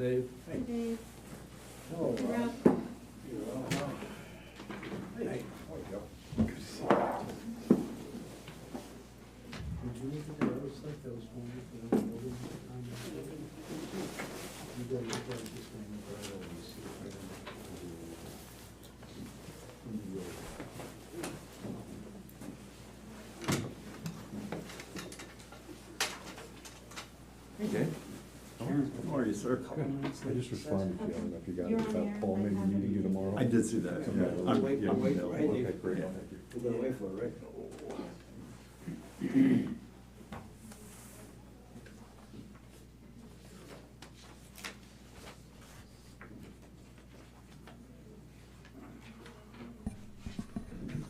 Dave. Hey, Dave. Hello, Rob. Rob. Hey. There we go. Good to see you. Did you look at that other stuff that was formed for the building? You gotta look at it this way, and look at it, and see if I can- Hey, Dave. How are you, sir? Couple minutes I just later, responded to you, I don't know if you got it, about Pawling meeting you tomorrow. I did see that. Yeah, I'm- wait- yeah, I'm waiting no, for it. okay, Okay, great, yeah. thank you. We're gonna wait for it, right?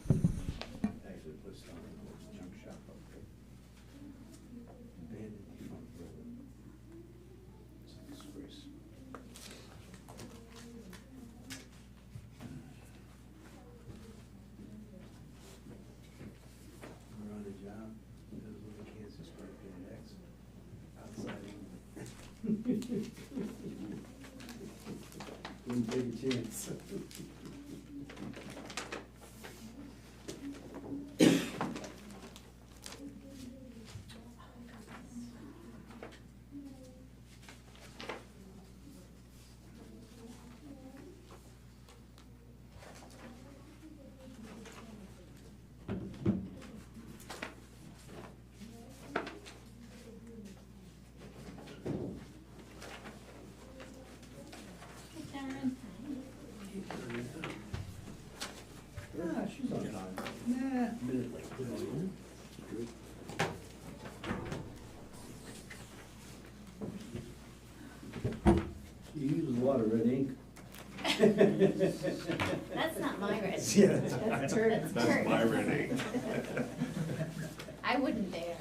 Actually, put some junk shop up there. Abandoned front road. It's a disgrace. We're on a job, there's a little cancer spread in the next, outside. Wouldn't take a chance. Hey, Karen. Ah, she's on time. Nah, minute late. Good. You use a lot of red ink. That's not my red. Yeah. That's Kurt's. That's my red ink. I wouldn't dare.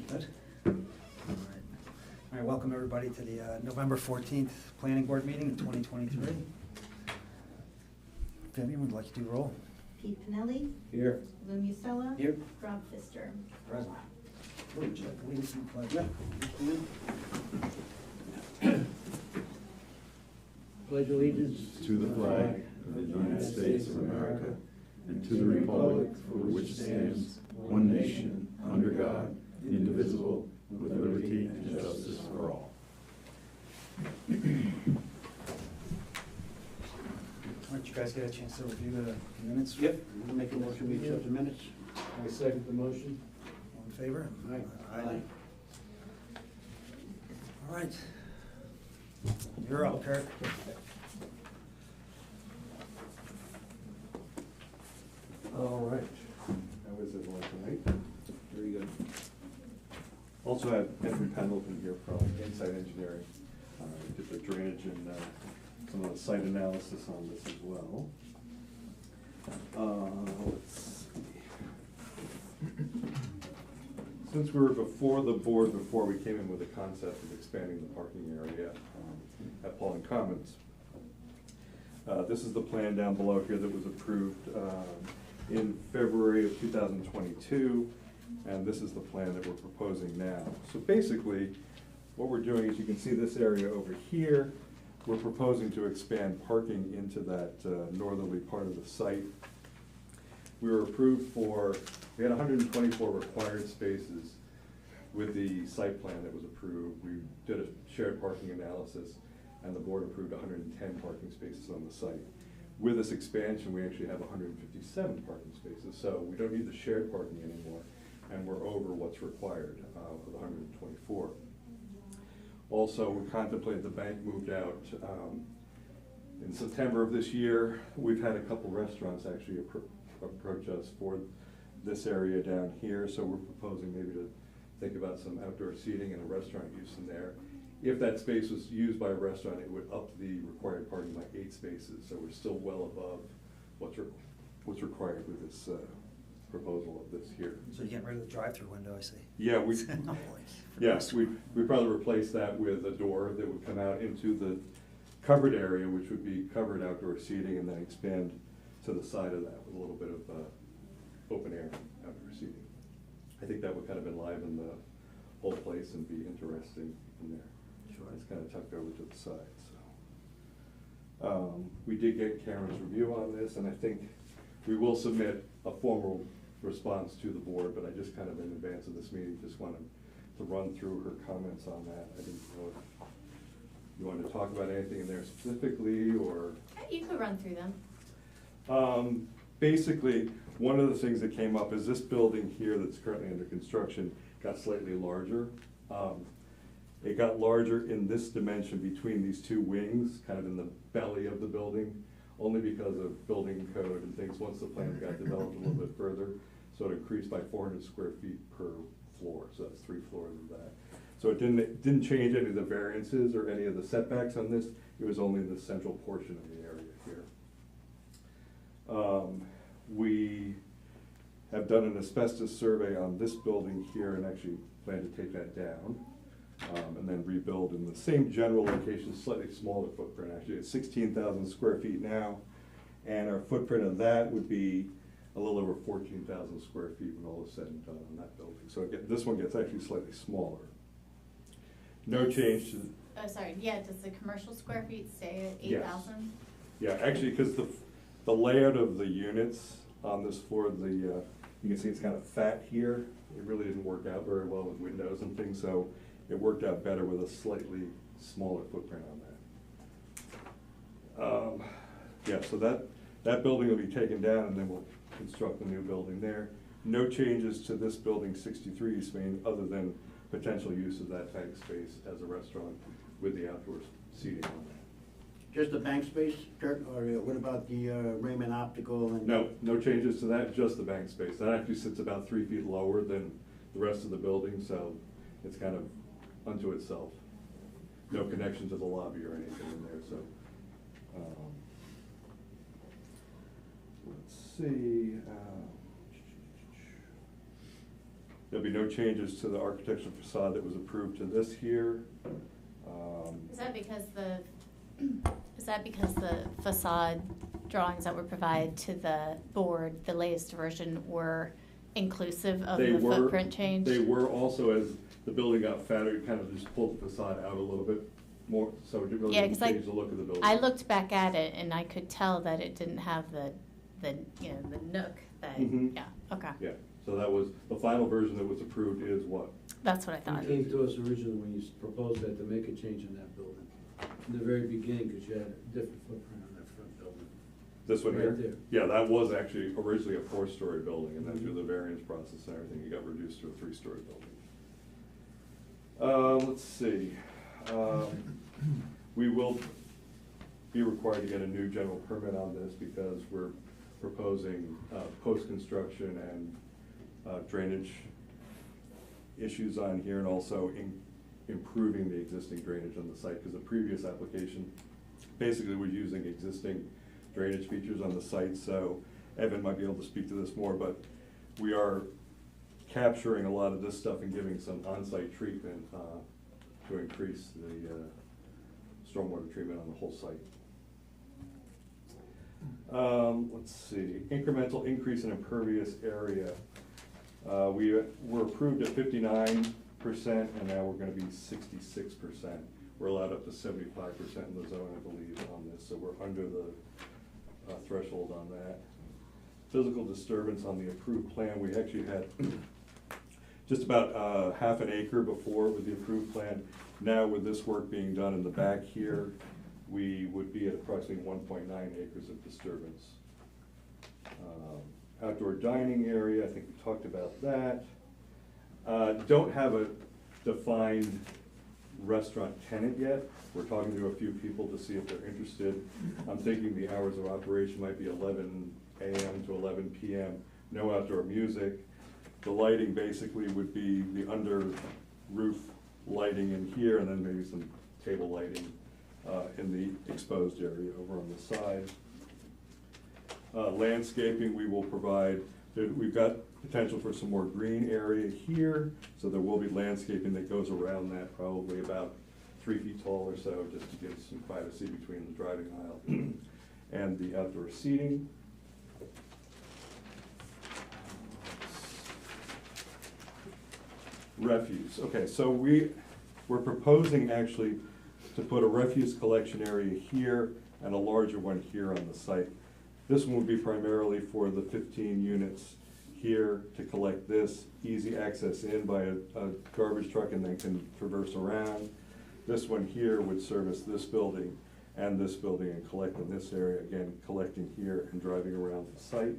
Good. All right, welcome everybody to the November 14th Planning Board meeting in 2023. Vivian, would like to do roll? Pete Pinelli, Here. Lou Musella. Here. Rob Pfister. Present. Would you like to lead us in the pledge? Pledge allegiance. To the flag of the United States of America and to the republic for which it stands, one nation, under God, indivisible, with liberty and justice for all. Why don't you guys get a chance to review the minutes? Yep, we'll make a motion, we accept the minutes. I second the motion. All in favor? Aye. All right. You're up, Kurt. All right, how is everyone tonight? Very good. Also have Henry Pendleton here from Insight Engineering. Did the drainage and some of the site analysis on this as well. Let's see. Since we were before the board, before we came in with the concept of expanding the parking area at Pawling Commons, this is the plan down below here that was approved in February of 2022, and this is the plan that we're proposing now. So basically, what we're doing is, you can see this area over here, we're proposing to expand parking into that northerly part of the site. We were approved for, we had 124 required spaces with the site plan that was approved. We did a shared parking analysis, and the board approved 110 parking spaces on the site. With this expansion, we actually have 157 parking spaces, so we don't need the shared parking anymore, and we're over what's required for the 124. Also, we contemplate the bank moved out in September of this year. We've had a couple restaurants actually approach us for this area down here, so we're proposing maybe to think about some outdoor seating and a restaurant use in there. if that space was used by a restaurant, it would up the required parking by 8 spaces, so we're still well above what's required with this proposal of this here. So you're getting rid of the drive-through window, I see. Yeah, we, Oh, boy. yes, we probably replace that with a door that would come out into the covered area, which would be covered outdoor seating, and then expand to the side of that with a little bit of open air outdoor seating. I think that would kind of enliven the whole place and be interesting in there. Sure. It's kind of tucked over to the side, so. We did get Karen's review on this, and I think we will submit a formal response to the board, but I just kind of in advance of this meeting, just wanted to run through her comments on that. I didn't know if you wanted to talk about anything in there specifically, or? You could run through them. Basically, one of the things that came up is this building here that's currently under construction got slightly larger. It got larger in this dimension between these two wings, kind of in the belly of the building, only because of building code and things, once the plans got developed a little bit further. So it increased by 400 square feet per floor, so that's 3 floors of that. So it didn't change any of the variances or any of the setbacks on this, it was only the central portion of the area here. We have done an asbestos survey on this building here and actually plan to take that down. And then rebuild in the same general location, slightly smaller footprint. Actually, it's 16,000 square feet now, and our footprint of that would be a little over 14,000 square feet when all is said and done on that building. So this one gets actually slightly smaller. No change to. Oh, sorry, yeah, does the commercial square feet stay at Yes. 8,000? Yeah, actually, because the layout of the units on this floor, you can see it's kind of fat here. It really didn't work out very well with windows and things, so it worked out better with a slightly smaller footprint on that. Yeah, so that building will be taken down, and then we'll construct a new building there. No changes to this building, 63 East Main, other than potential use of that bank space as a restaurant with the outdoor seating on that. Just the bank space, Kirk, or what about the Raymond Optical and? No changes to that, just the bank space. That actually sits about 3 feet lower than the rest of the building, so it's kind of unto itself. No connection to the lobby or anything in there, so. Let's see. There'll be no changes to the architectural facade that was approved to this here. Is that because the facade drawings that were provided to the board, the latest version, were inclusive of the footprint change? They were also, as the building got fatter, it kind of just pulled the facade out a little bit more, so it really didn't change the look of the building. I looked back at it and I could tell that it didn't have the nook that, Mhm. yeah, okay. Yeah, so that was, the final version that was approved is what? That's what I thought. You came to us originally when you proposed that to make a change in that building. In the very beginning, because you had a different footprint on that front building. This one Right here? there. Yeah, that was actually originally a 4-story building, and then through the variance process and everything, it got reduced to a 3-story building. Let's see. We will be required to get a new general permit on this because we're proposing post-construction and drainage issues on here, and also improving the existing drainage on the site, because the previous application basically was using existing drainage features on the site. So Evan might be able to speak to this more, but we are capturing a lot of this stuff and giving some on-site treatment to increase the stormwater treatment on the whole site. Let's see, incremental increase in impervious area. We were approved at 59%, and now we're gonna be 66%. We're allowed up to 75% in the zone, I believe, on this, so we're under the threshold on that. Physical disturbance on the approved plan, we actually had just about half an acre before with the approved plan. Now with this work being done in the back here, we would be at approximately 1.9 acres of disturbance. Outdoor dining area, I think we talked about that. Don't have a defined restaurant tenant yet. We're talking to a few people to see if they're interested. I'm thinking the hours of operation might be 11 a.m. to 11 p.m. No outdoor music. The lighting basically would be the under roof lighting in here, and then maybe some table lighting in the exposed area over on the side. Landscaping, we will provide, we've got potential for some more green area here, so there will be landscaping that goes around that, probably about 3 feet tall or so, just to give some privacy between the driving aisle and the outdoor seating. Refuse, okay, so we're proposing actually to put a refuse collection area here and a larger one here on the site. This one would be primarily for the 15 units here to collect this, easy access in by a garbage truck and then can traverse around. This one here would service this building and collect in this area, again, collecting here and driving around the site.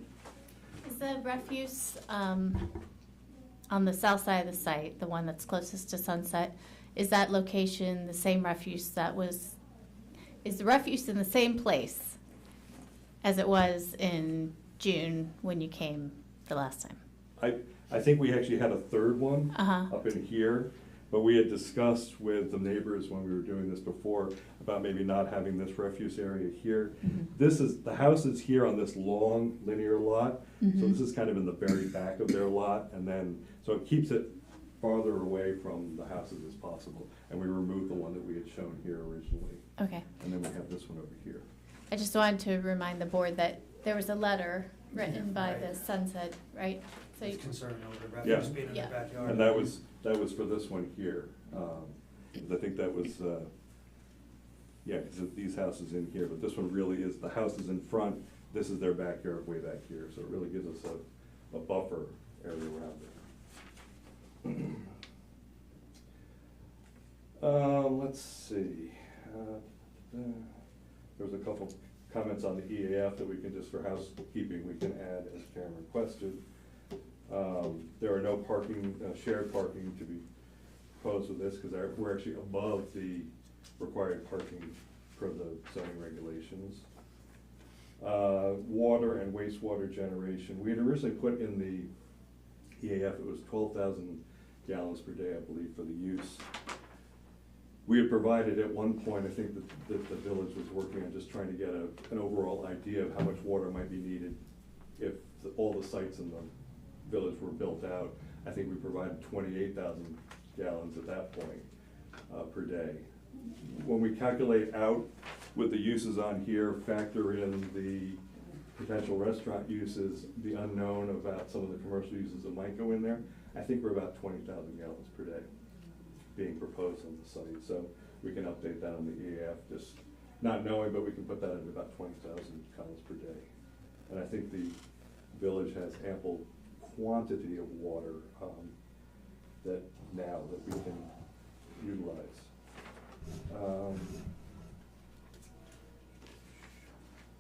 Is the refuse on the south side of the site, the one that's closest to Sunset, is that location the same refuse is the refuse in the same place as it was in June when you came the last time? I think we actually had a third one Uh-huh. up in here, but we had discussed with the neighbors when we were doing this before about maybe not having this refuse area here. Mhm. The house is here on this long linear lot, so Mhm. this is kind of in the very back of their lot, and then, so it keeps it farther away from the houses as possible. And we removed the one that we had shown here originally, Okay. and then we have this one over here. I just wanted to remind the board that there was a letter written by the Sunset, right? So It's you- concern over the Yeah. refuse being in their Yeah. backyard. And that was for this one here. 'Cause I think that was, yeah, 'cause these houses in here, but this one really is, the house is in front, this is their backyard way back here, so it really gives us a buffer area around it. Let's see. There was a couple comments on the EAF that we can, just for housekeeping, we can add as Karen requested. There are no parking, shared parking to be proposed with this, because we're actually above the required parking for the zoning regulations. Water and wastewater generation, we had originally put in the EAF, it was 12,000 gallons per day, I believe, for the use. We had provided at one point, I think that the village was working on just trying to get an overall idea of how much water might be needed if all the sites in the village were built out. I think we provided 28,000 gallons at that point per day. When we calculate out with the uses on here, factor in the potential restaurant uses, the unknown about some of the commercial uses that might go in there, I think we're about 20,000 gallons per day being proposed on the site. So we can update that on the EAF, just not knowing, but we can put that at about 20,000 gallons per day. And I think the village has ample quantity of water that we can utilize.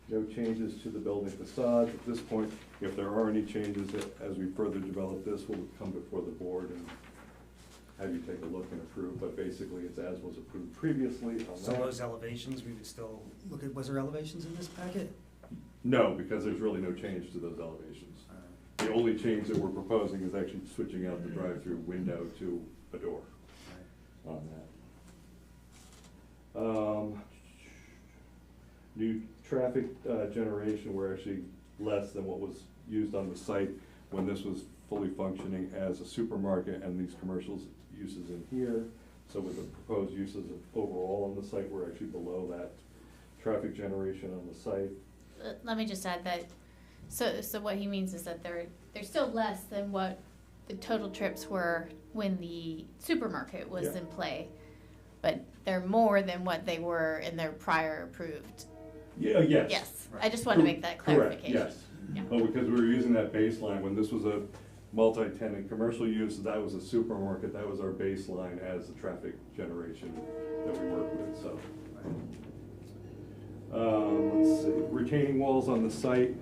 No changes to the building facade at this point. If there are any changes as we further develop this, we'll come before the board and have you take a look and approve, but basically it's as was approved previously on So that. those elevations, we would still look at, was there elevations in this packet? No, because there's really no change to those elevations. The only change that we're proposing is actually switching out the drive-through window to a door on that. New traffic generation, we're actually less than what was used on the site when this was fully functioning as a supermarket and these commercial uses in here. So with the proposed uses of overall on the site, we're actually below that traffic generation on the site. Let me just add that, so what he means is that they're still less than what the total trips were when the supermarket was Yeah. in play, but they're more than what they were in their prior approved. Yeah, yes. Yes, I just want to make that clarification. Correct, yes. Yeah. Oh, because we were using that baseline, when this was a multi-tenant commercial use, that was a supermarket, that was our baseline as the traffic generation that we work with, so. Let's see, retaining walls on the site.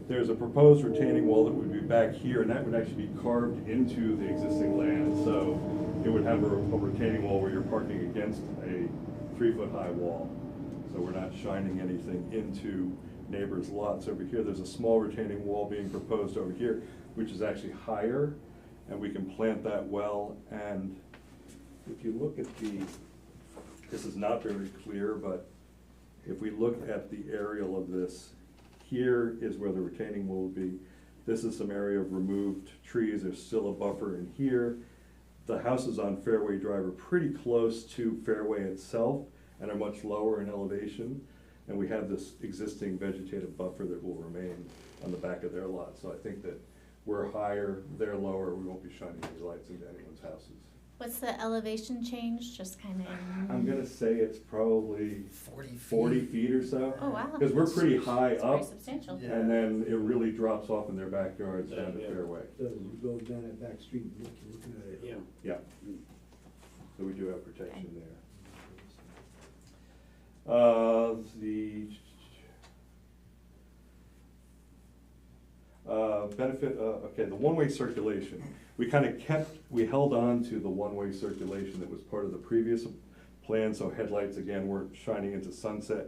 There's a proposed retaining wall that would be back here, and that would actually be carved into the existing land. So it would have a retaining wall where you're parking against a 3-foot-high wall. So we're not shining anything into neighbors' lots. Over here, there's a small retaining wall being proposed over here, which is actually higher, and we can plant that well and if you look at this is not very clear, but if we look at the aerial of this, here is where the retaining wall will be. This is some area of removed trees, there's still a buffer in here. The houses on Fairway Drive are pretty close to Fairway itself and are much lower in elevation. And we have this existing vegetative buffer that will remain on the back of their lot. So I think that we're higher, they're lower, we won't be shining any lights into anyone's houses. What's the elevation change, just kind of? I'm gonna say it's probably 40 feet or so. Oh, wow. Because we're pretty high That's very up, substantial. Yeah. and then it really drops off in their backyards down to Yeah. Fairway. So you go down that back street and look, you're looking at it. Yeah. Yeah. So we do have protection there. The benefit, okay, the one-way circulation. We held on to the one-way circulation that was part of the previous plan, so headlights again weren't shining into sunset.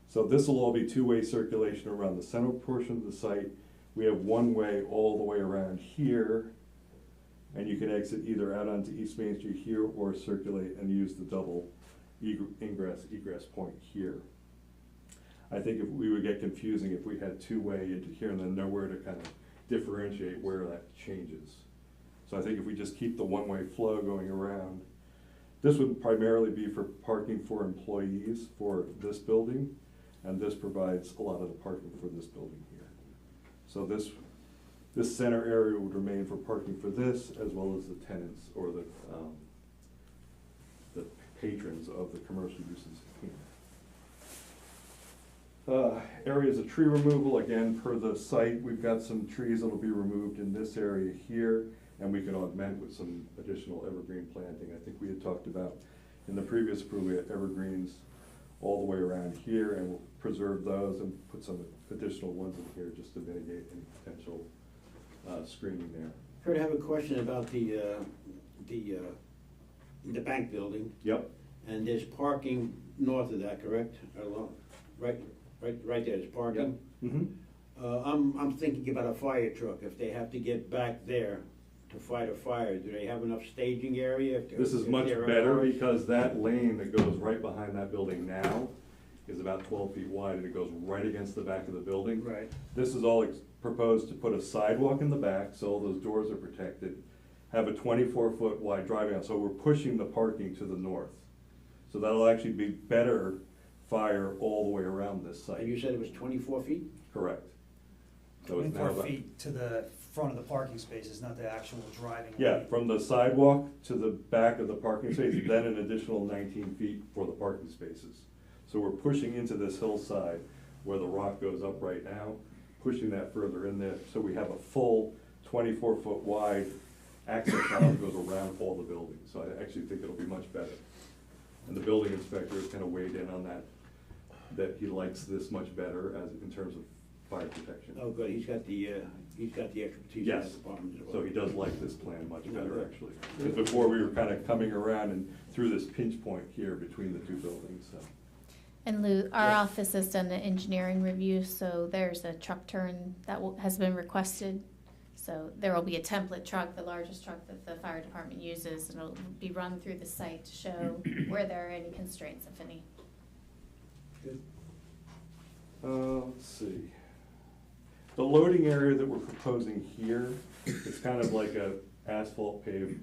So this will all be two-way circulation around the center portion of the site. We have one-way all the way around here, and you can exit either out onto East Main Street here or circulate and use the double egress point here. I think if we would get confusing if we had two-way into here and then nowhere to kind of differentiate where that changes. So I think if we just keep the one-way flow going around, this would primarily be for parking for employees for this building, and this provides a lot of the parking for this building here. So this center area would remain for parking for this, as well as the tenants or the patrons of the commercial uses here. Areas of tree removal, again, per the site, we've got some trees that'll be removed in this area here, and we can augment with some additional evergreen planting. I think we had talked about in the previous approval, we had evergreens all the way around here, and we'll preserve those and put some additional ones in here just to mitigate any potential screening there. Kurt, I have a question about the bank building, Yep. and there's parking north of that, correct? Along, right there, there's parking. Mm-hmm. I'm thinking about a fire truck, if they have to get back there to fight a fire, do they have enough staging area? This is much better because that lane that goes right behind that building now is about 12 feet wide, and it goes right against the back of the building. Right. This is all proposed to put a sidewalk in the back, so all those doors are protected, have a 24-foot wide driving aisle, so we're pushing the parking to the north. So that'll actually be better fire all the way around this And site. you said it was 24 feet? Correct. So it's now 24 about, feet to the front of the parking spaces, not the actual driving. yeah, lane. from the sidewalk to the back of the parking space, then an additional 19 feet for the parking spaces. So we're pushing into this hillside where the rock goes up right now, pushing that further in there, so we have a full 24-foot wide access aisle that goes around all the buildings. So I actually think it'll be much better. And the building inspector has kind of weighed in on that he likes this much better as in terms of fire protection. Oh, good, he's got the expertise in Yes. that department as well. So he does like this plan much better, good. actually. Because before, we were kind of coming around and through this pinch point here between the two buildings, so. And Lou, our Yeah. office has done an engineering review, so there's a truck turn that has been requested. So there will be a template truck, the largest truck that the fire department uses, and it'll be run through the site to show where there are any constraints, if any. Good. Let's see. The loading area that we're proposing here, it's kind of like a asphalt paved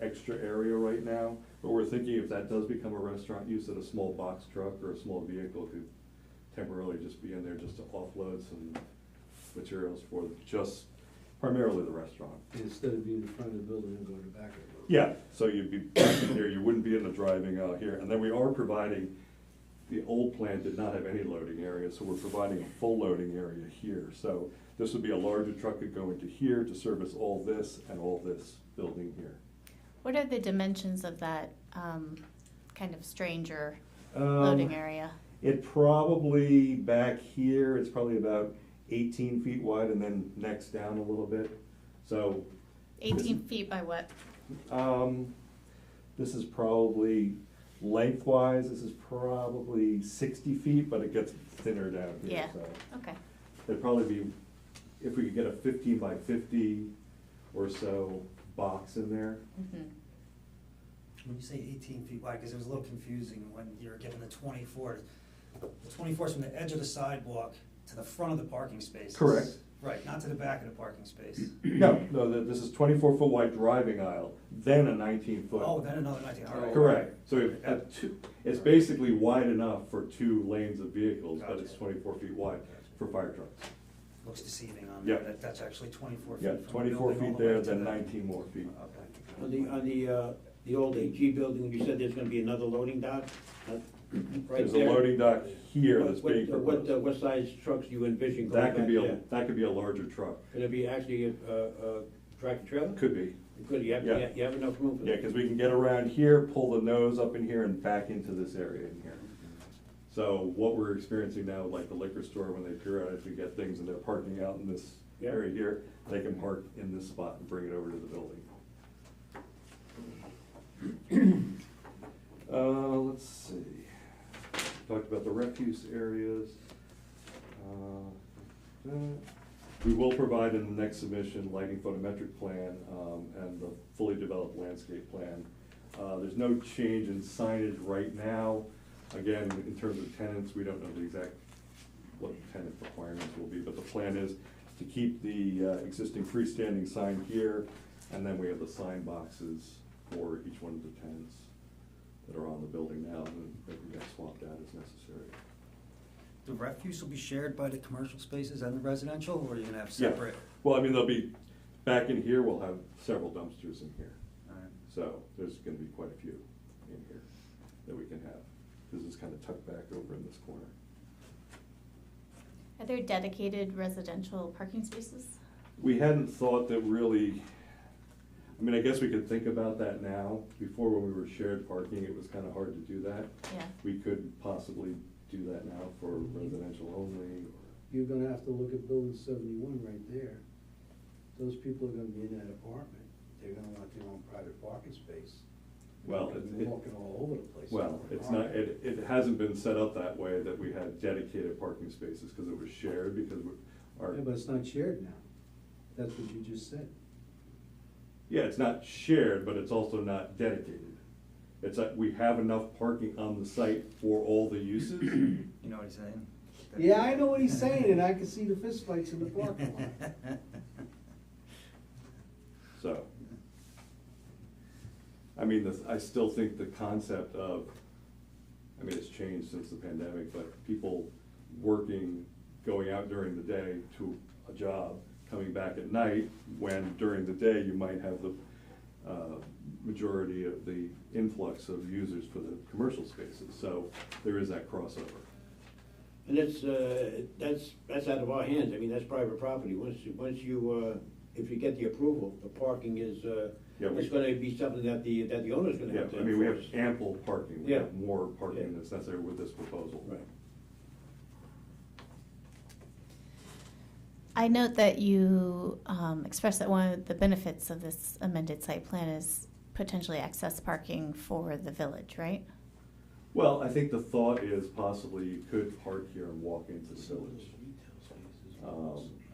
extra area right now. But we're thinking if that does become a restaurant use, that a small box truck or a small vehicle could temporarily just be in there just to offload some materials for just primarily the restaurant. Instead of being in front of the building and going to the back of the building. Yeah, so you'd be back in there, you wouldn't be in the driving out here. And then we are providing, the old plan did not have any loading area, so we're providing a full loading area here. So this would be a larger truck that go into here to service all this and all this building here. What are the dimensions of that kind of stranger loading area? It probably, back here, it's probably about 18 feet wide and then next down a little bit. So 18 feet by what? this is probably lengthwise, this is probably 60 feet, but it gets thinner down here. Yeah. So Okay. it'd probably be, if we could get a 15 by 50 or so box in there. Mhm. When you say 18 feet wide, because it was a little confusing when you were given the 24. The 24 is from the edge of the sidewalk to the front of the parking space. Correct. Right, not to the back of the parking space. No, this is 24-foot wide driving aisle, then a 19-foot. Oh, then another 19, all right. Correct, so it's basically wide enough for 2 lanes of vehicles, but it's Gotcha. 24 feet wide for fire trucks. Looks deceiving on Yeah. there, that's actually 24 feet. Yeah, from the 24 building all feet the way there, to then the- 19 more feet. Okay. On the old AG building, you said there's gonna be another loading dock? Right There's a there? loading dock here that's What- being proposed. What size trucks do you envision going That could back be there? that could be a larger truck, Could it be actually a tractor trailer? could be. Could, you have, Yeah. you have enough room for Yeah, that? because we can get around here, pull the nose up in here and back into this area in here. So what we're experiencing now, like the liquor store, when they periodically get things and they're parking out in this Yeah. area here, they can park in this spot and bring it over to the building. Let's see, talked about the refuse areas. We will provide in the next submission lighting photometric plan, and the fully developed landscape plan. There's no change in signage right now. Again, in terms of tenants, we don't know the exact, what tenant requirements will be, but the plan is to keep the existing freestanding sign here, and then we have the sign boxes for each one of the tenants that are on the building now, and maybe get swapped out as necessary. The refuse will be shared by the commercial spaces and the residential, or are you gonna have Yeah. separate? Well, I mean, there'll be, back in here, we'll have several dumpsters in here. All right. So there's gonna be quite a few in here that we can have. This is kind of tucked back over in this corner. Are there dedicated residential parking spaces? We hadn't thought that really, I mean, I guess we could think about that now. Before, when we were shared parking, it was kind of hard to do that. Yeah. We could possibly do that now for residential only. You're gonna have to look at building 71 right there. Those people are gonna be in that apartment, they're gonna want their own private parking space. Well, They're gonna be walking all over the place. Well, it's not, it hasn't been set up that way that we had dedicated parking spaces, because it was shared, because our. Yeah, but it's not shared now. That's what you just said. Yeah, it's not shared, but it's also not dedicated. It's like, we have enough parking on the site for all the uses. You know what he's saying? Yeah, I know what he's saying, and I can see the fistfights in the parking lot. So, I mean, I still think the concept of, I mean, it's changed since the pandemic, but people working, going out during the day to a job, coming back at night, when during the day you might have the majority of the influx of users for the commercial spaces. So there is that crossover. And that's out of our hands, I mean, that's private property, once you, if you get the approval, the parking is, Yeah, it's gonna be something that the owner's gonna Yeah, have to I mean, we have enforce. ample parking, we Yeah. have more parking Yeah. that's necessary with this proposal. Right. I note that you expressed that one of the benefits of this amended site plan is potentially access parking for the village, right? Well, I think the thought is possibly you could park here and walk into the village.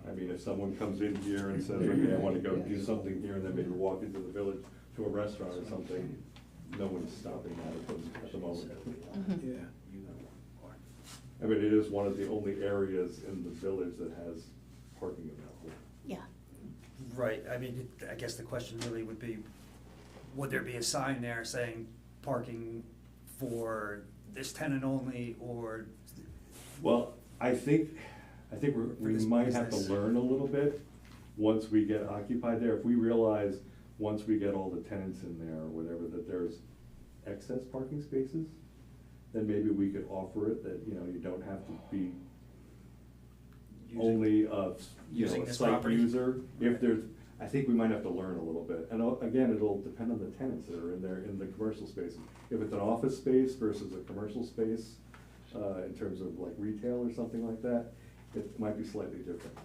I mean, if someone comes in here and says, okay, I wanna go do something here, and then maybe walk into the village to a restaurant or something, no one's stopping that at the moment. Mhm. Yeah. I mean, it is one of the only areas in the village that has parking available. Yeah. Right, I mean, I guess the question really would be, would there be a sign there saying parking for this tenant only, or? Well, I think we this might have to business. learn a little bit once we get occupied there. If we realize, once we get all the tenants in there or whatever, that there's excess parking spaces, then maybe we could offer it that, you know, you don't have to be only a, you know, Using a this site property. user. If there's, I think we might have to learn a little bit. And again, it'll depend on the tenants that are in there, in the commercial spaces. If it's an office space versus a commercial space, in terms of like retail or something like that, it might be slightly different.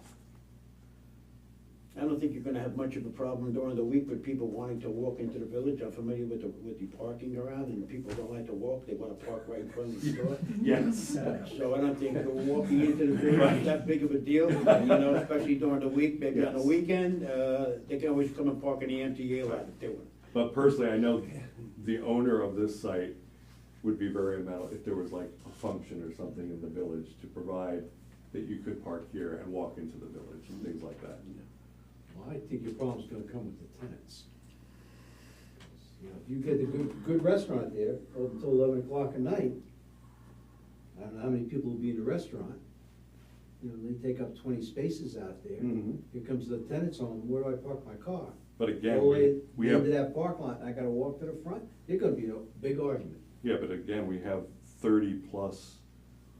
I don't think you're gonna have much of a problem during the week with people wanting to walk into the village. I'm familiar with the parking around, and people don't like to walk, they wanna park right in front of the store. Yes. So I don't think walking into the village is that big of a deal, you know, especially during the week, maybe on the Yes. weekend, they can always come and park in the empty lot if they want. But personally, I know the owner of this site would be very amenable if there was like a function or something in the village to provide that you could park here and walk into the village and things like that. Well, I think your problem's gonna come with the tenants. You know, if you get a good restaurant there, open until 11 o'clock at night, I don't know how many people will be in the restaurant. You know, they take up 20 spaces out there. Mhm. Here comes the tenants home, where do I park my car? But again, Go away we into have, that parking lot, and I gotta walk to the front, there's gonna be a big argument. yeah, but again, we have 30+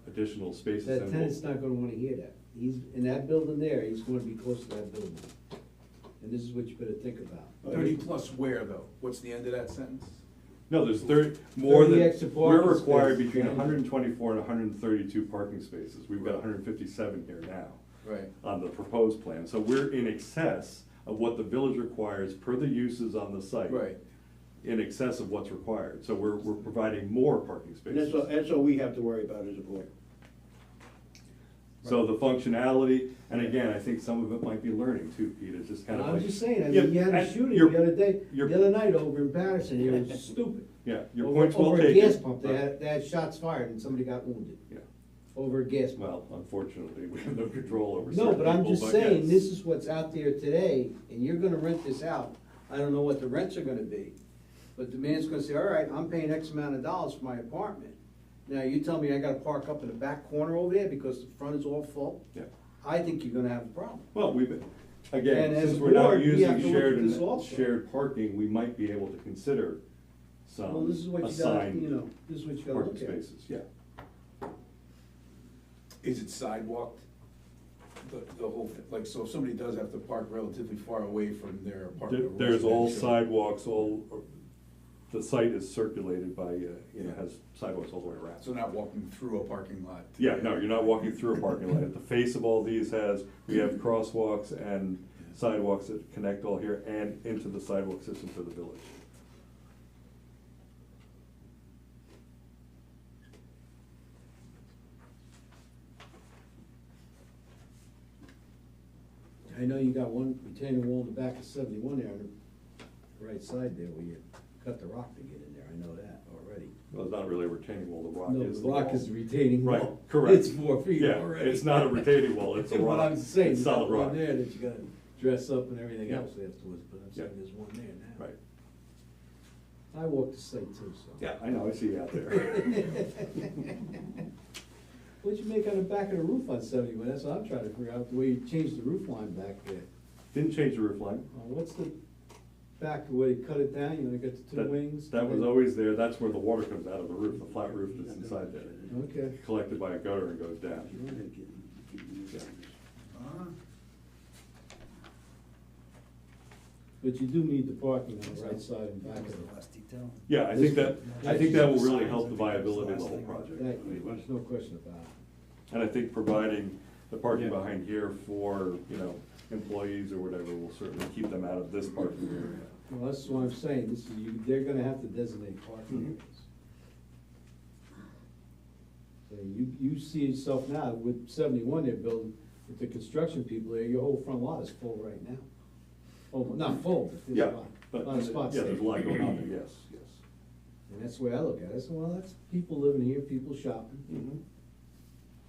additional spaces. That and tenant's not gonna wanna hear that. He's, in that building there, he's gonna be close to that building. And this is what you better think about. 30 plus where, though? What's the end of that sentence? No, there's more 30 than, extra we're parking required spaces, between right? 124 and 132 parking spaces. We've got 157 here now Right. on the proposed plan. So we're in excess of what the village requires per the uses on the site. Right. In excess of what's required. So we're providing more parking And that's spaces. that's all we have to worry about as a board. So the functionality, and again, I think some of it might be learning too, Pete, it's just kind of I'm like. just saying, I Yeah, mean, you had a and shooting your- the other day, your- the other night over in Patterson, it was stupid. Yeah, your Over- point's well taken. Over a gas pump, they had shots fired and somebody got wounded, Yeah, over a gas pump. well, unfortunately, we have no control over No, certain but I'm people, just saying, yes. this is what's out there today, and you're gonna rent this out. I don't know what the rents are gonna be, but the man's gonna say, all right, I'm paying X amount of dollars for my apartment. Now, you tell me I gotta park up in the back corner over there because the front is all full? Yeah. I think you're gonna have a problem. Well, again, And as since a we're now board, we using have to look shared at this and also. shared parking, we might be able to consider Well, some this is what you gotta, assigned you know, this is what you gotta parking look at. spaces, yeah. Is it sidewalked? The whole, like, so if somebody does have to park relatively far away from their apartment. or There's all residential- sidewalks, the site is circulated by, has sidewalks all the way around. So not walking through a parking lot? to Yeah, get- no, you're not walking through a parking lot. The face of all these we have crosswalks and sidewalks that connect all here and into the sidewalk system for the village. I know you got one retaining wall in the back of 71 there on the right side there where you cut the rock to get in there, I know that already. Well, it's not really a retaining wall, the rock No, is the the rock wall. is a retaining wall. Right, correct. It's 4 feet Yeah, already. it's not a retaining wall, it's a What rock. I'm saying, It's you got solid rock. one there that you gotta dress up and everything Yeah. else afterwards, but I'm saying Yeah. there's one there now. Right. I walk the site too, so. Yeah, I know, I see you out there. What'd you make on the back of the roof on 71? That's what I'm trying to figure out, the way you changed the roof line back there. Didn't change the roof line. What's the back, where you cut it down, you know, you got the two That- wings? That was always there, that's where the water comes out of the roof, the flat roof that's inside there. Okay. Collected by a gutter and goes down. Yeah. Uh-huh. But you do need the parking on the right side and back That of was it. the last detail. Yeah, I think that will really help the viability of the whole project. There's no question about it. And I think providing the parking Yeah. behind here for, employees or whatever will certainly keep them out of this parking area. Well, that's what I'm saying, this is, they're gonna have to designate parking Mhm. areas. So you see yourself now with 71 they're building, with the construction people there, your whole front lot is full right now. Oh, not full, but there's Yeah, a lot, but, lot of spots yeah, there. there's a lot going on there, yes, yes. And that's the way I look at it, I said, well, that's people living here, people shopping.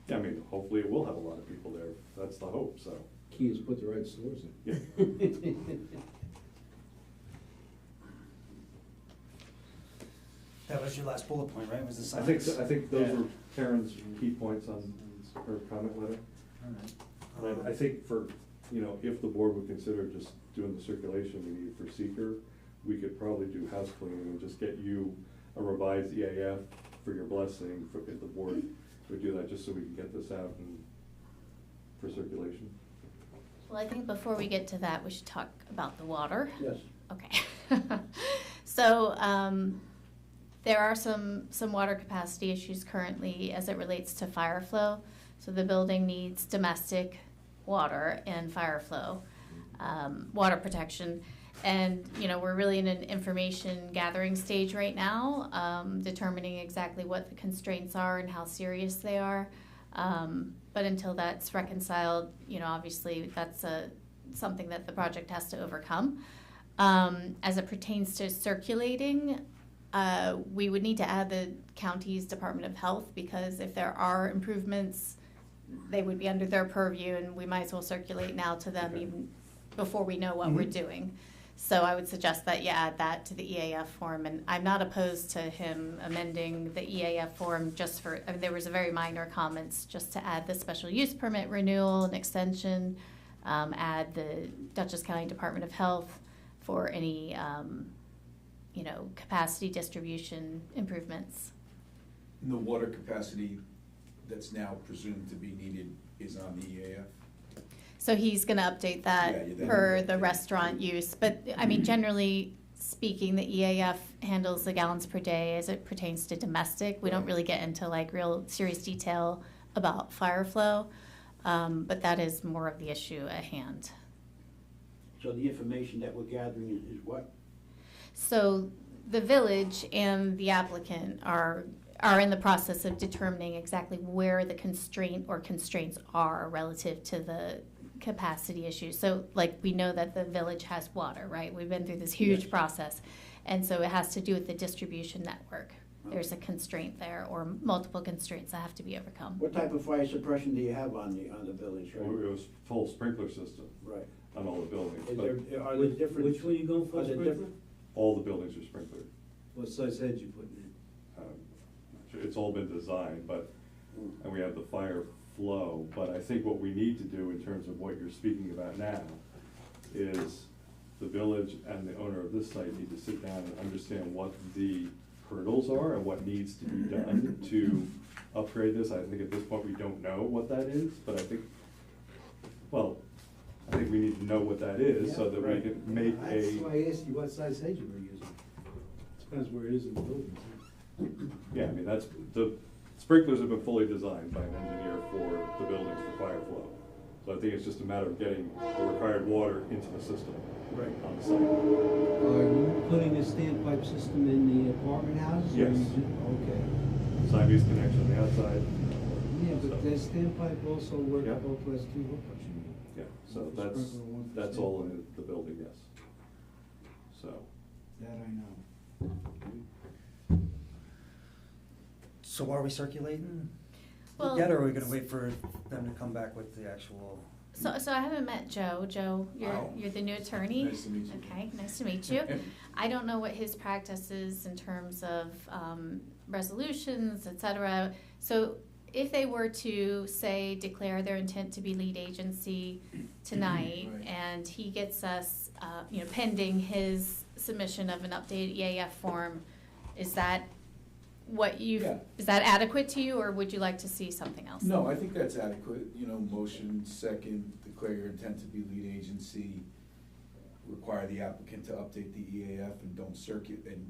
Yeah, I mean, hopefully it will have a lot of people there, that's the hope, so. Key is put the right stores in. Yeah. That was your last bullet point, right, was the I signs? think those Yeah. were Karen's key points on her comment letter. All right. And I think for, if the board would consider just doing the circulation we need for seeker, we could probably do house cleaning and just get you a revised EAF for your blessing, if the board would do that, just so we can get this out and for circulation. Well, I think before we get to that, we should talk about the water. Yes. Okay. So, there are some water capacity issues currently as it relates to fire flow. So the building needs domestic water and fire flow, water protection. And, we're really in an information gathering stage right now, determining exactly what the constraints are and how serious they are. But until that's reconciled, obviously that's something that the project has to overcome. As it pertains to circulating, We would need to add the county's Department of Health, because if there are improvements, they would be under their purview, and we might as well circulate now to them Okay. even before we know what we're doing. So I would suggest that you add that to the EAF form, and I'm not opposed to him amending the EAF form just for, I mean, there was a very minor comments, just to add the special use permit renewal and extension, add the Dutchess County Department of Health for any, capacity distribution improvements. And the water capacity that's now presumed to be needed is on the EAF? So he's gonna update that Yeah, that- per the restaurant use, but, I mean, generally speaking, the EAF handles the gallons per day as it pertains to domestic. We don't really get into like real serious detail about fire flow, but that is more of the issue at hand. So the information that we're gathering is what? So the village and the applicant are in the process of determining exactly where the constraint or constraints are relative to the capacity issue. So like, we know that the village has water, right? We've been through this huge Yes. process. And so it has to do with the distribution network. There's a constraint there, or multiple constraints that have to be overcome. What type of fire suppression do you have on the village, It right? was full sprinkler system Right. on all the buildings, Is but there, are there different? Which one you going for, Are there sprinkler? different? all the buildings are sprinklered. What size heads you putting in? It's all been designed, but, and we have the fire flow, but I think what we need to do in terms of what you're speaking about now is the village and the owner of this site need to sit down and understand what the hurdles are and what needs to be done to upgrade this. I think at this point, we don't know what that is, but I think we need to know what that is so that we can make That's a, why I asked you what size head you were using. Depends where it is in the building. yeah, I mean, the sprinklers have been fully designed by an engineer for the buildings for fire flow. So I think it's just a matter of getting the required water into the system Right. on the site. Are you putting a standpipe system in the apartment houses? or Yes. you ju- Okay. Siamese connection on the outside. Yeah, So- but does standpipe also work Yeah. both ways too? Hookups, you mean? Yeah, so One for that's, sprinkler, one for that's all standpipe. in the building, yes. So, That I know. So are we circulating Well- yet, or are we gonna wait for them to come back with the actual? So I haven't met Joe. Joe, Wow. you're the new attorney. Nice to meet you. Okay, nice to meet you. I don't know what his practice is in terms of resolutions, et cetera. So if they were to, say, declare their intent to be lead agency tonight, Right. and he gets us, pending his submission of an updated EAF form, is that what you, Yeah. is that adequate to you, or would you like to see something else? No, I think that's adequate, motion, second, declare your intent to be lead agency, require the applicant to update the EAF and don't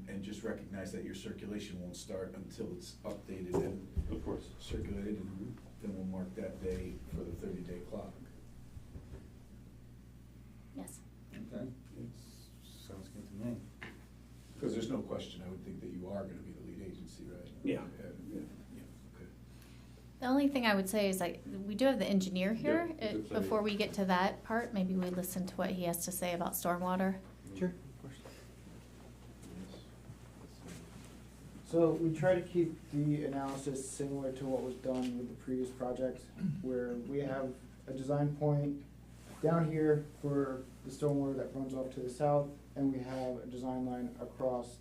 and just recognize that your circulation won't start until it's updated and of course. circulated, and then we'll mark that day for the 30-day clock. Yes. Okay. Sounds good to me. Because there's no question, I would think that you are gonna be the lead agency, right? Yeah. Yeah, okay. The only thing I would say is, like, we do have the engineer here. Yeah, good say. Before we get to that part, maybe we listen to what he has to say about stormwater. Sure. So we try to keep the analysis similar to what was done with the previous project, where we have a design point down here for the stormwater that runs off to the south, and we have a design line across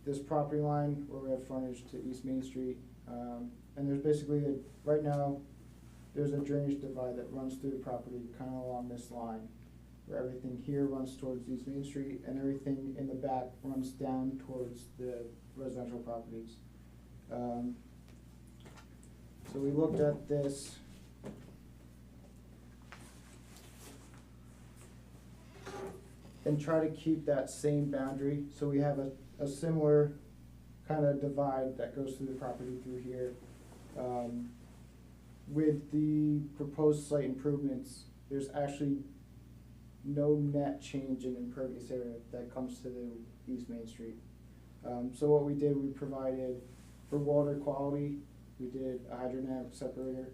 this property line where we have frontage to East Main Street. And there's basically, right now, there's a drainage divide that runs through the property kind of along this line, where everything here runs towards East Main Street and everything in the back runs down towards the residential properties. So we looked at this. And try to keep that same boundary, so we have a similar kind of divide that goes through the property through here. With the proposed site improvements, there's actually no net change in impervious area that comes to the East Main Street. So what we did, we provided, for water quality, we did a hydrodynamic separator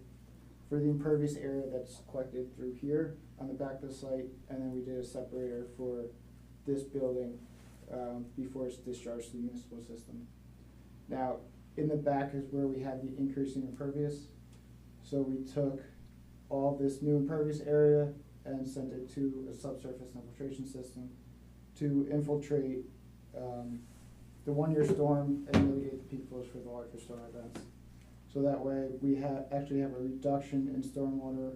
for the impervious area that's collected through here on the back of the site, and then we did a separator for this building before it's discharged to the municipal system. Now, in the back is where we had the increase in impervious. So we took all this new impervious area and sent it to a subsurface infiltration system to infiltrate the one-year storm and mitigate the peak flows for the larger storm events. So that way we actually have a reduction in stormwater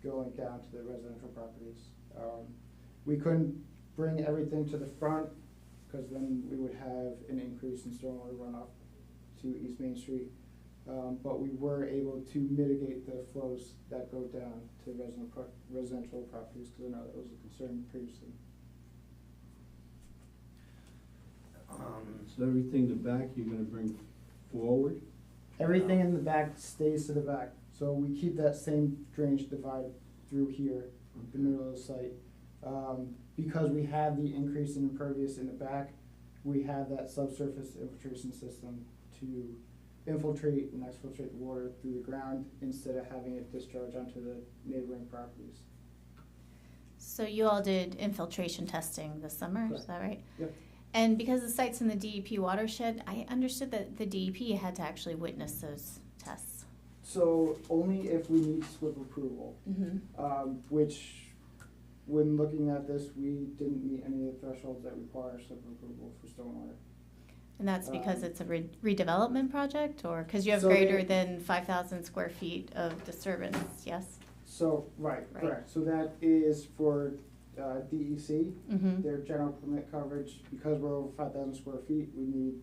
going down to the residential properties. We couldn't bring everything to the front because then we would have an increase in stormwater runoff to East Main Street. But we were able to mitigate the flows that go down to residential properties, because I know that was a concern previously. So everything in the back you're gonna bring forward? Everything in the back stays to the back, so we keep that same drainage divide through here, the middle of the site. Because we have the increase in impervious in the back, we have that subsurface infiltration system to infiltrate and exfiltrate the water through the ground instead of having it discharge onto the neighboring properties. So you all did infiltration testing this summer, is Correct. that right? Yep. And because the site's in the DEP watershed, I understood that the DEP had to actually witness those tests. So only if we need SWIP approval, which when looking at this, we didn't meet any of the thresholds that require SWIP approval for stormwater. And that's because it's a redevelopment project, or because you have So greater they- than 5,000 square feet of disturbance, yes? So, right, Right. correct. So that is for DEC, Mm-hmm. their general permit coverage. Because we're over 5,000 square feet, we need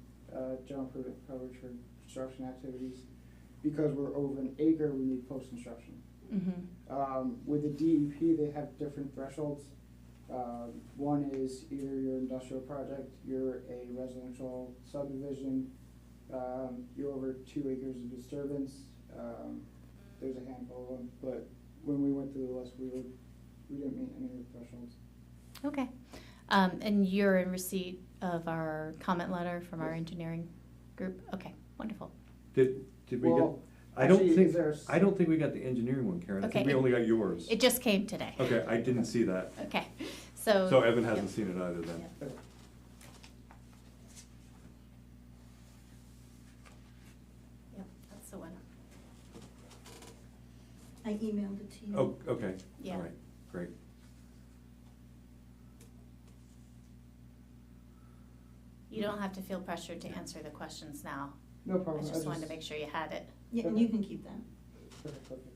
general permit coverage for construction activities. Because we're over an acre, we need post-construction. Mm-hmm. With the DEP, they have different thresholds. One is either your industrial project, you're a residential subdivision, you're over 2 acres of disturbance. There's a handful of them, but when we went through the list, we didn't meet any of the thresholds. Okay. And you're in receipt of our comment letter from our engineering group? Okay, wonderful. Did we get, Well, I don't actually, think, is there a s- I don't think we got the engineering one, Karen. I think we Okay. only got yours. It just came today. Okay, I didn't see that. Okay, so. So Evan hasn't seen it either then. Okay. Yep, that's the one. I emailed it to you. Oh, okay, Yeah. all right, great. You don't have to feel pressured to answer the questions now. No I problem. just wanted to make sure you had it. Yeah, and you can keep that. Perfect, perfect.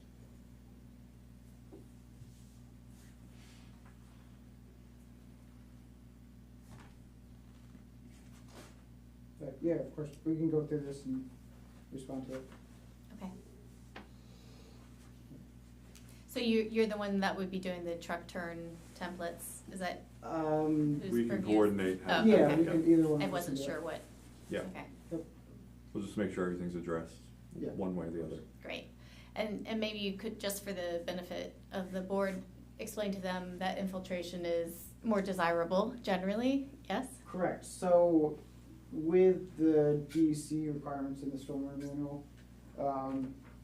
But yeah, of course, we can go through this and respond to it. Okay. So you're the one that would be doing the truck turn templates, is that whose We can purview? coordinate how. Oh, Yeah, okay. we can either one. I of us wasn't can do it. sure what. Yeah. Okay, We'll just make sure everything's addressed, Yeah. one way or the other. great. And maybe you could, just for the benefit of the board, explain to them that infiltration is more desirable generally, yes? Correct, so with the DEC requirements in the stormwater manual,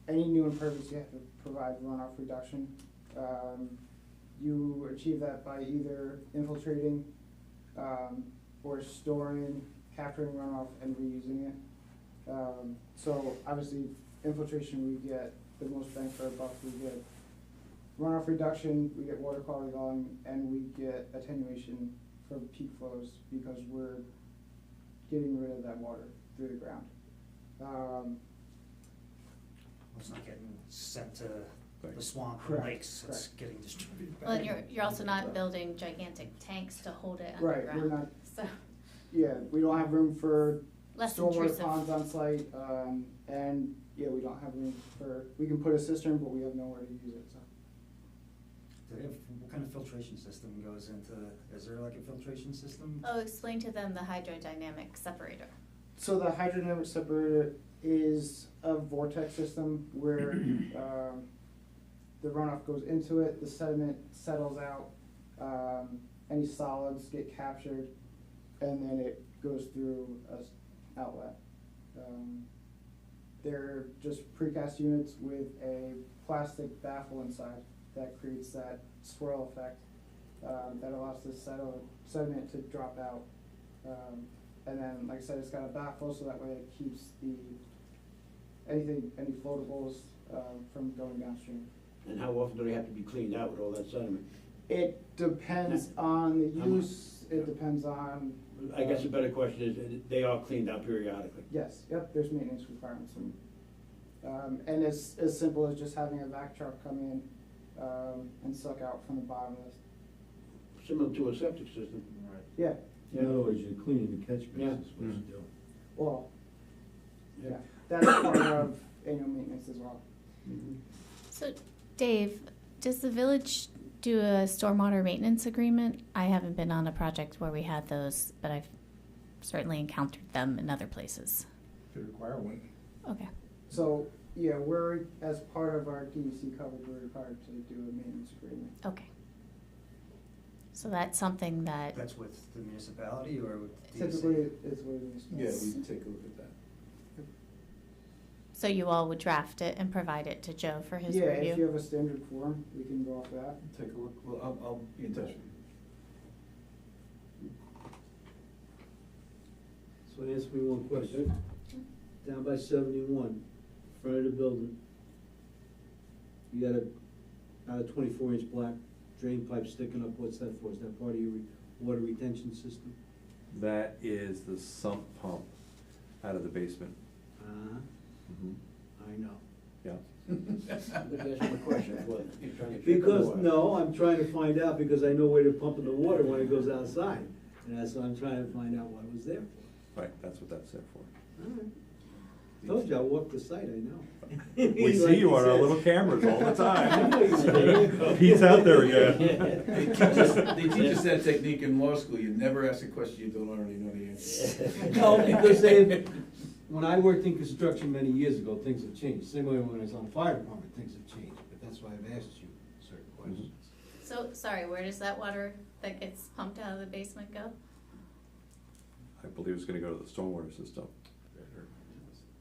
any new impervious, you have to provide runoff reduction. You achieve that by either infiltrating, or storing, capturing runoff and reusing it. So obviously infiltration, we get the most bang for our buck. We get runoff reduction, we get water quality volume, and we get attenuation for peak flows because we're getting rid of that water through the ground. It's not getting sent to the Thanks. swamp and Correct, lakes, it's correct. getting distributed back. Well, and you're also not building gigantic tanks to hold it Right, underground. we're not, So, yeah, we don't have room for less stormwater intrusive. ponds on site, and, yeah, we don't have room for, we can put a cistern, but we have nowhere to use it, so. Do they have, what kind of filtration system goes into, is there like a filtration system? Oh, explain to them the hydrodynamic separator. So the hydrodynamic separator is a vortex system where the runoff goes into it, the sediment settles out, any solids get captured, and then it goes through a outlet. They're just precast units with a plastic baffle inside that creates that swirl effect that allows the sediment to drop out And then, like I said, it's got a backflow, so that way it keeps any floatables, from going downstream. And how often do they have to be cleaned out with all that sediment? It depends on the How much? use, it depends on. I guess a better question is, they are cleaned out periodically. Yes, yep, there's maintenance requirements. And it's as simple as just having a vac truck come in, and suck out from the bottom of this. Similar to a septic system. Yeah, In other words, you're cleaning the catch Yeah. basin, is what you're doing. well, yeah, that's part of annual maintenance as well. Mhm. So, Dave, does the village do a stormwater maintenance agreement? I haven't been on a project where we had those, but I've certainly encountered them in other places. Could require one. Okay. So, yeah, as part of our DEC coverage, we're required to do a maintenance agreement. Okay. So that's something that, That's with the municipality or with DEC? Typically, it's what it is. Yeah, we take a look at that. so you all would draft it and provide it to Joe for his Yeah, if you review? have a standard form, we can go off that. Take a look, well, I'll be in touch with you. So answer me one question. Down by 71, front of the building, you got about a 24-inch black drain pipe sticking up. What's that for? Is that part of your water retention system? That is the sump pump out of the basement. Uh-huh, I know. Yeah. Let's ask him a question, what, you're trying to check the Because, water. no, I'm trying to find out, because I know where they're pumping the water when it goes outside. And that's what I'm trying to find out what it was there for. Right, that's what that's there for. All right. Told you, I walked the site, I know. We see Like you he on our said. little cameras all the I know time. you said. Pete's out there again. They teach us that technique in law school, you never ask a question you don't already know the answer. No, because when I worked in construction many years ago, things have changed. Same way when I was on the fire department, things have changed, but that's why I've asked you certain questions. So, sorry, where does that water that gets pumped out of the basement go? I believe it's gonna go to the stormwater system.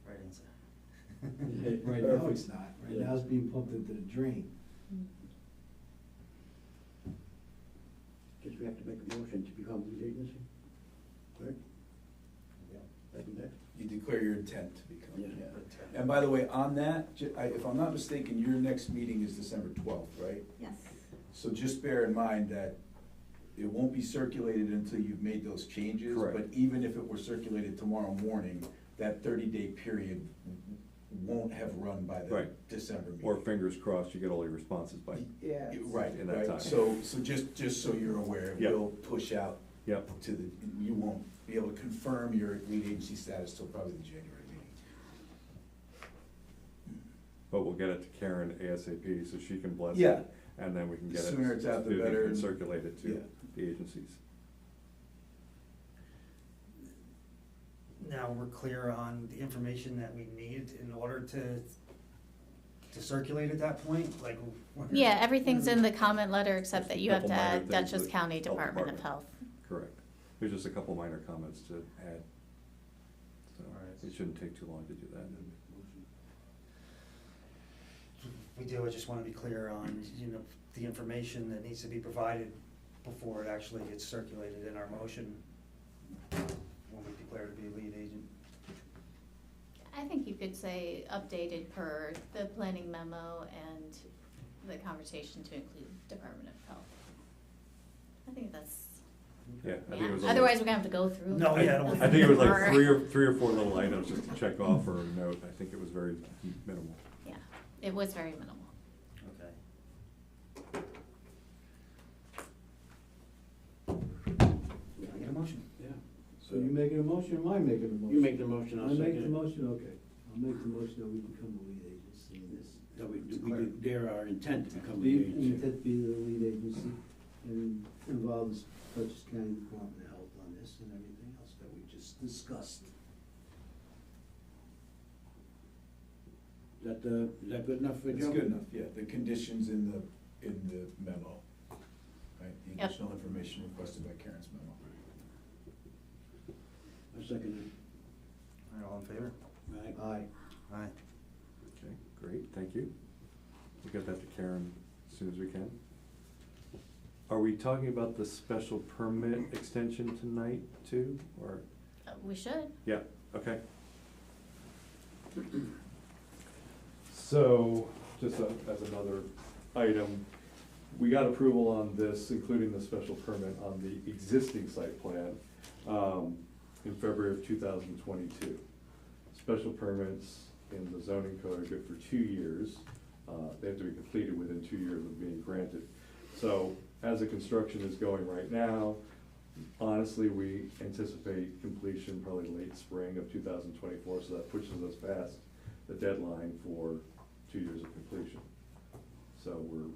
Right answer. Right now, it's not. Right now, it's being pumped into the drain. Guess we have to make a motion to become lead agency, correct? Second that? You declare your intent to become, Yeah. yeah. And by the way, on that, if I'm not mistaken, your next meeting is December 12th, right? Yes. So just bear in mind that it won't be circulated until you've made those changes. Correct. But even if it were circulated tomorrow morning, that 30-day period won't have run by the Right. December meeting. Or fingers crossed, you get all your responses by, Yeah. Right, in that right. time. So just so you're aware, Yep. we'll push out yep. to the, you won't be able to confirm your lead agency status till probably the January meeting. But we'll get it to Karen ASAP so she can bless Yeah. it. And then we can The get it. sooner it's out, the Vivian better, can and- circulate it Yeah. to the agencies. Now, we're clear on the information that we need in order to circulate at that point, like. Yeah, everything's in the comment letter except that Just a you have to couple minor add things Dutchess with County Health Department of Department. Health. Correct. There's just a couple minor comments to add. So Alright. it shouldn't take too long to do that. We do, I just wanna be clear on, the information that needs to be provided before it actually gets circulated in our motion when we declare to be lead agent. I think you could say updated per the planning memo and the conversation to include Department of Health. I think that's, Yeah, I think yeah. it was. Otherwise we're gonna have to go through. No, yeah, I don't want- I think it was like Or- three or four little items just to check off or note. I think it was very minimal. Yeah, it was very minimal. Okay. Can I get a motion? Yeah. So you making a motion, or am I making a motion? You make the motion, I'll I make second the it. motion, okay. I'll make the motion that we become the lead agency in this. That we dare our intent to become We lead agency. intend to be the lead agency and involve the Dutchess County Department of Health on this and everything else that we just discussed. Is that good enough for Joe? It's good enough, yeah, the conditions in the memo, right? The Yep. additional information requested by Karen's memo. I second All right, all in favor? it. Right. Aye. Aye. Okay, great, thank you. We'll get that to Karen as soon as we can. Are we talking about the special permit extension tonight too, or? We should. Yeah, okay. So, just as another item, we got approval on this, including the special permit on the existing site plan, in February of 2022. Special permits in the zoning code are good for 2 years. They have to be completed within 2 years of being granted. So, as the construction is going right now, honestly, we anticipate completion probably late spring of 2024, so that pushes us past the deadline for 2 years of completion. So we're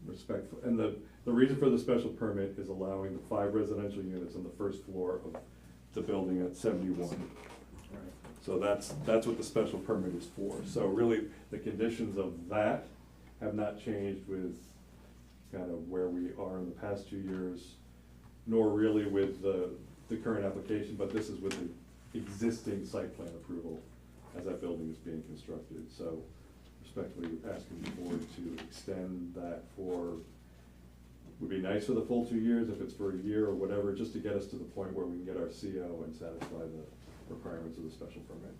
respectful, and the reason for the special permit is allowing the 5 residential units on the first floor of the building at 71. So that's what the special permit is for. So really, the conditions of that have not changed with kind of where we are in the past 2 years, nor really with the current application, but this is with the existing site plan approval as that building is being constructed. So respectfully asking the board to extend that for, would be nice for the full 2 years, if it's for a year or whatever, just to get us to the point where we can get our CO and satisfy the requirements of the special permit.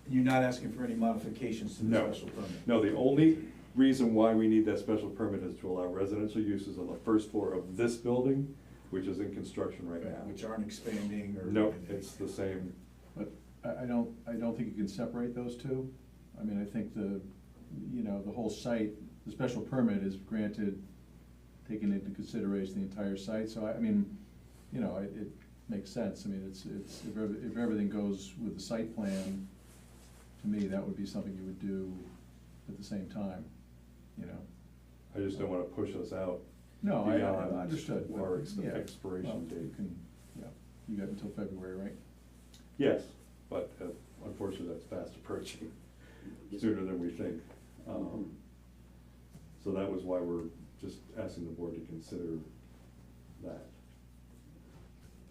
You're not asking for any modifications to the No. special permit? No, the only reason why we need that special permit is to allow residential uses on the first floor of this building, which is in construction right now. Which aren't expanding or? Nope, it's the same. But I don't think you can separate those two. I mean, I think the whole site, the special permit is granted, taking into consideration the entire site, so I mean, it makes sense. I mean, it's, if everything goes with the site plan, to me, that would be something you would do at the same time, I just don't wanna push us out No, I beyond understood. our Yeah. expiration Well, date. You can, yeah, you got until February, right? Yes, but unfortunately, that's fast approaching, sooner than we think. So that was why we're just asking the board to consider that.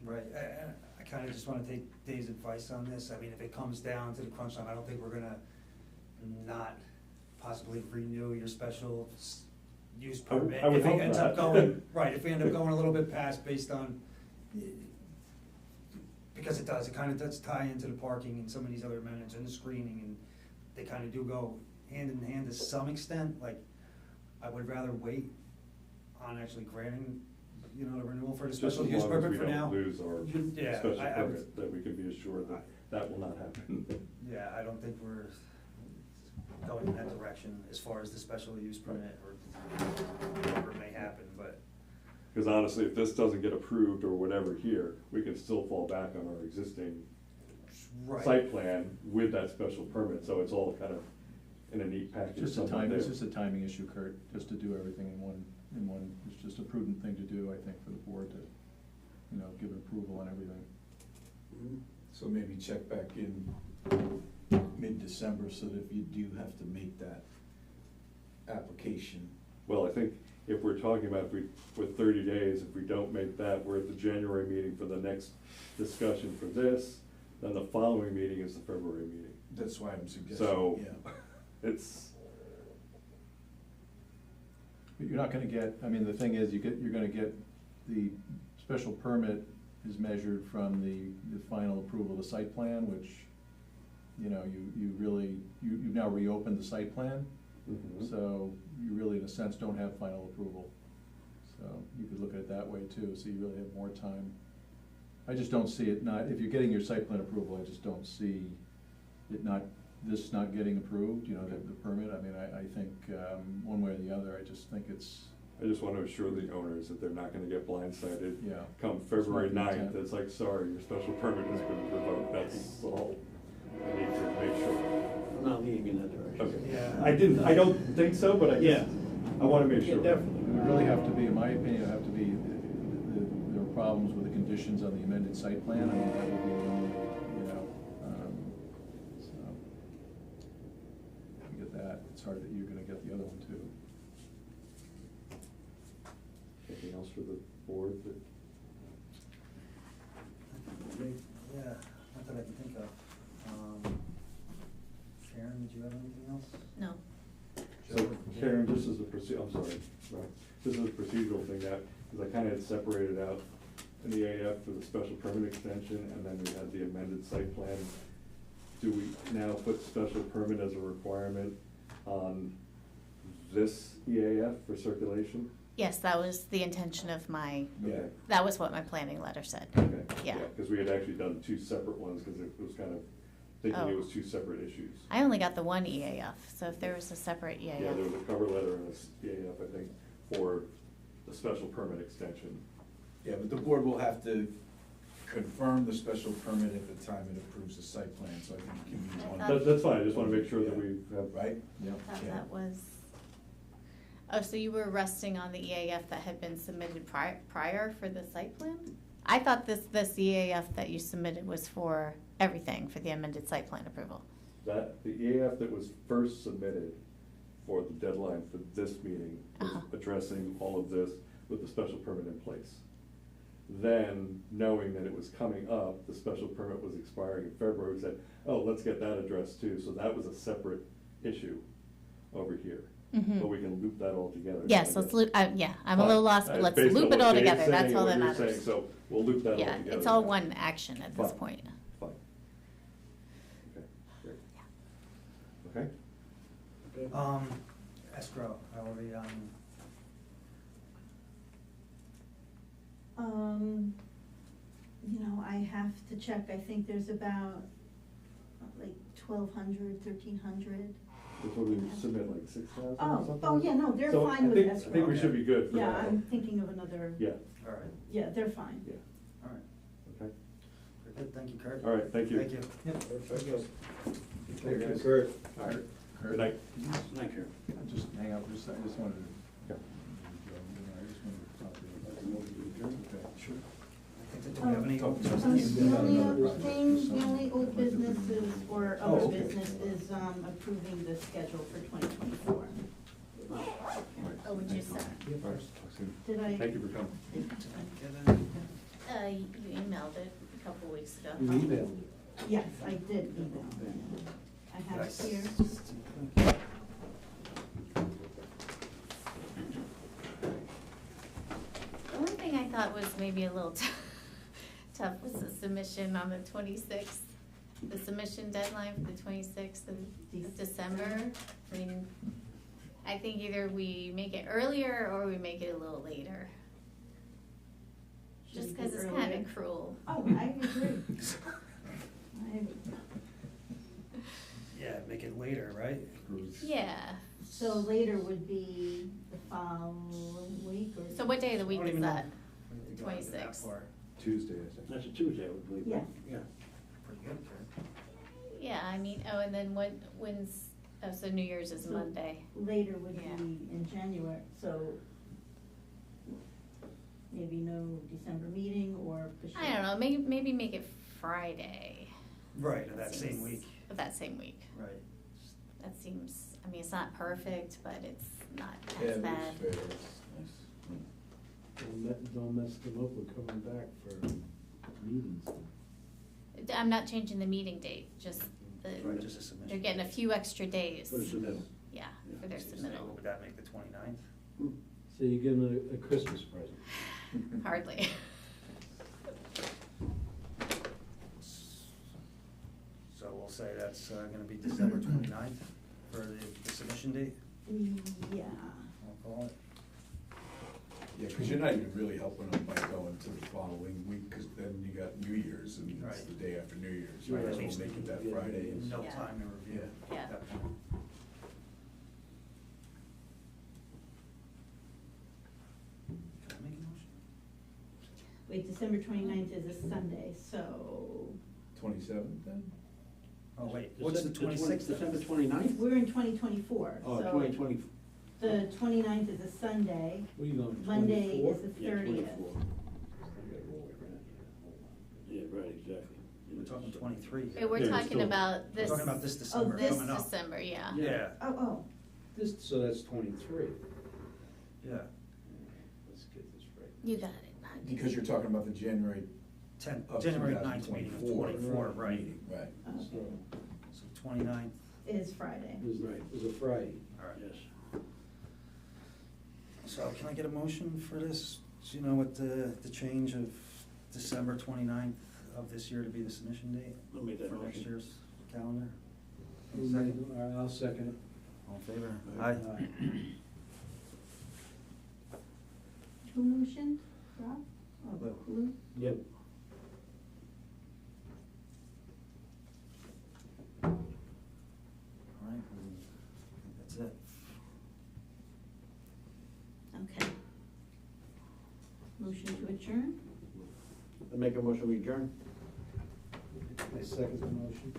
Right, I kinda just wanna take Dave's advice on this. I mean, if it comes down to the crunch time, I don't think we're gonna not possibly renew your special use I would- permit. I would If it hope ends not. up going, right, if we end up going a little bit past based on, because it kinda does tie into the parking and some of these other amendments and the screening, and they kinda do go hand in hand to some extent. Like, I would rather wait on actually granting, the renewal for the Just special as use long as permit we for now. don't lose our Yeah, special I- permit, that we can be assured that that will not happen. Yeah, I don't think we're going in that direction as far as the special use permit or whatever may happen, but. Because honestly, if this doesn't get approved or whatever here, we can still fall back on our existing Right. site plan with that special permit, so it's all kind of in a neat package. It's somewhere there. just a timing issue, Kurt, just to do everything in one, it's just a prudent thing to do, I think, for the board to, give approval on everything. So maybe check back in mid-December, so that if you do have to make that application. Well, I think if we're talking about with 30 days, if we don't make that, we're at the January meeting for the next discussion for this, then the following meeting is the February meeting. That's why I'm suggesting, So, yeah. it's, But you're not gonna get, the thing is, you're gonna get, the special permit is measured from the final approval of the site plan, which, you've now reopened the site plan, mhm. so you really, in a sense, don't have final approval. So you could look at it that way too, so you really have more time. I just don't see it if you're getting your site plan approval, I just don't see it this not getting approved, the permit. I think, one way or the other, I just think it's, I just want to assure the owners that they're not gonna get blindsided. Yeah. Come February It's not the 9th, intent. it's like, sorry, your special permit has been revoked, that's all. I need to make sure. I'm not leaning in that direction. Okay. Yeah. I don't think so, but I Yeah. wanna make Yeah, sure. definitely. it would really have to be, in my opinion, there are problems with the conditions on the amended site plan. That would be the only, so. You get that, it's hard that you're gonna get the other one too. Anything else for the board that? Yeah, not that I can think of. Sharon, did you have anything else? No. So Karen, this is a I'm sorry, right, this is a procedural thing that because I kinda had separated out an EAF for the special permit extension, and then we had the amended site plan. Do we now put special permit as a requirement on this EAF for circulation? Yes, that was the intention of my, Yeah. that was what my planning letter said. Okay. Yeah. Because we had actually done two separate ones, because it was kind of thinking Oh. it was two separate issues. I only got the one EAF, so if there was a separate EAF. Yeah, there was a cover letter and a EAF, I think, for the special permit extension. Yeah, but the board will have to confirm the special permit at the time it approves the site plan, so I think it can be one. That's fine, I just wanna make sure that we have. Right? I thought that was, oh, so you were resting on the EAF that had been submitted prior for the site plan? I thought this EAF that you submitted was for everything, for the amended site plan approval. That, the EAF that was first submitted for the deadline for this meeting was Uh-huh. addressing all of this with the special permit in place. Then, knowing that it was coming up, the special permit was expiring in February, we said, oh, let's get that addressed too, so that was a separate issue over here. Mhm. But we can loop that all together. Yes, let's loop, yeah, I'm a Fine. little lost, but let's Based on loop it what all Dave's together, that's saying all and that what you're matters. saying, So we'll loop that all Yeah, together. it's all now. one action at this Fine. point. Fine. Okay, great. Okay? Escrow, how are we, You know, I have to check, I think there's about, like, 1,200, 1,300. That's what we submit, like 6,000 or Oh, something? oh, yeah, no, they're So fine with I escrow. think we should be good for Yeah, that. I'm thinking of another, Yeah, all right, yeah, they're fine. yeah, all right. okay. Very good, thank you, Kurt. All right, thank you. Thank you. Thank you. Thank you. Kurt. All right. Good night. Thank you. Just hang out, I just wanted to. Yeah. I just wanted to talk to you about the motion to adjourn. Okay. Sure. Do we have any old Oh, business? The only other thing, the only old business is, or Oh, other okay. business is, approving the schedule for 2024. Oh, would you send? All right, talk soon. Did I? Thank you for coming. You emailed it a couple weeks ago. You emailed it. Yes, I did email. I have it here. The only thing I thought was maybe a little tough was the submission on the 26th. The submission deadline for the 26th of December. I mean, I think either we make it earlier or we make it a little later. Just Should because be it's kind earlier. of cruel. Oh, I agree. Yeah, make it later, right? Yeah. So later would be the following week or? So what day of the week I don't is even know. that? We need to go into that 26th. far. Tuesday, I think. That's a Tuesday, I would believe. Yeah. Yeah. Pretty good, Kurt. Yeah, I mean, oh, and then when's, oh, so New Year's is So Monday. Later would Yeah. be in January, so maybe no December meeting or push I don't know, maybe make it Friday. Right, of that same Seems- week, Of that same week. right. That seems, I mean, it's not perfect, but it's not Yeah, as it bad. looks fair, it's nice. Don't mess them up with coming back for meetings. I'm not changing the meeting date, just Right, just a submission. they're getting a few extra days. For the submittal. Yeah, Yeah. for their So submittal. would that make the 29th? So you give them a Christmas present. Hardly. So we'll say that's gonna be December 29th for the submission date, Yeah, we'll call it. Yeah, because you're not even really helping them by going to the following week, because then you got New Year's, and it's Right. the day after New Year's. Right, Might at as well least make it that yeah, Friday. yeah. No Yeah. time to review. Yeah. Yeah. at that point. Can I make a motion? wait, December 29th is a Sunday, so 27th then? Oh, wait, what's the December 26th? December 29th? we're in 2024, Oh, so 2020. the 29th is a Sunday, What are you going, 24? Monday is the Yeah, 30th. 24. Yeah, right, exactly. We're talking 23. Yeah, we're Yeah, talking still- about We're this. talking about this Oh, December This coming up. December, yeah. Yeah, Oh, So that's 23. yeah, Let's get this right. You got it. Because you're talking about the January of January 9th meeting of 24, right. meeting, right. okay, So 29th, is Friday. It was, Right. it was a Friday. all right. Yes. So can I get a motion for this Do you know what the change of December 29th of this year to be the submission date I'll make that for next motion. year's calendar? Second. All right, I'll second it. All in favor? Aye. Who motioned? Rob? Oh, Lou. Lou? Yep. All right, I think that's it. Okay. Motion to adjourn? I make a motion, we adjourn. I second the motion.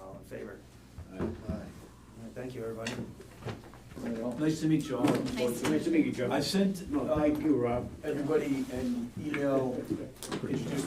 All in favor? Aye. All right, thank you, everybody. Nice to meet you all. Nice Nice to meet you, Joe. I sent, No, thank you, Rob. everybody an email introducing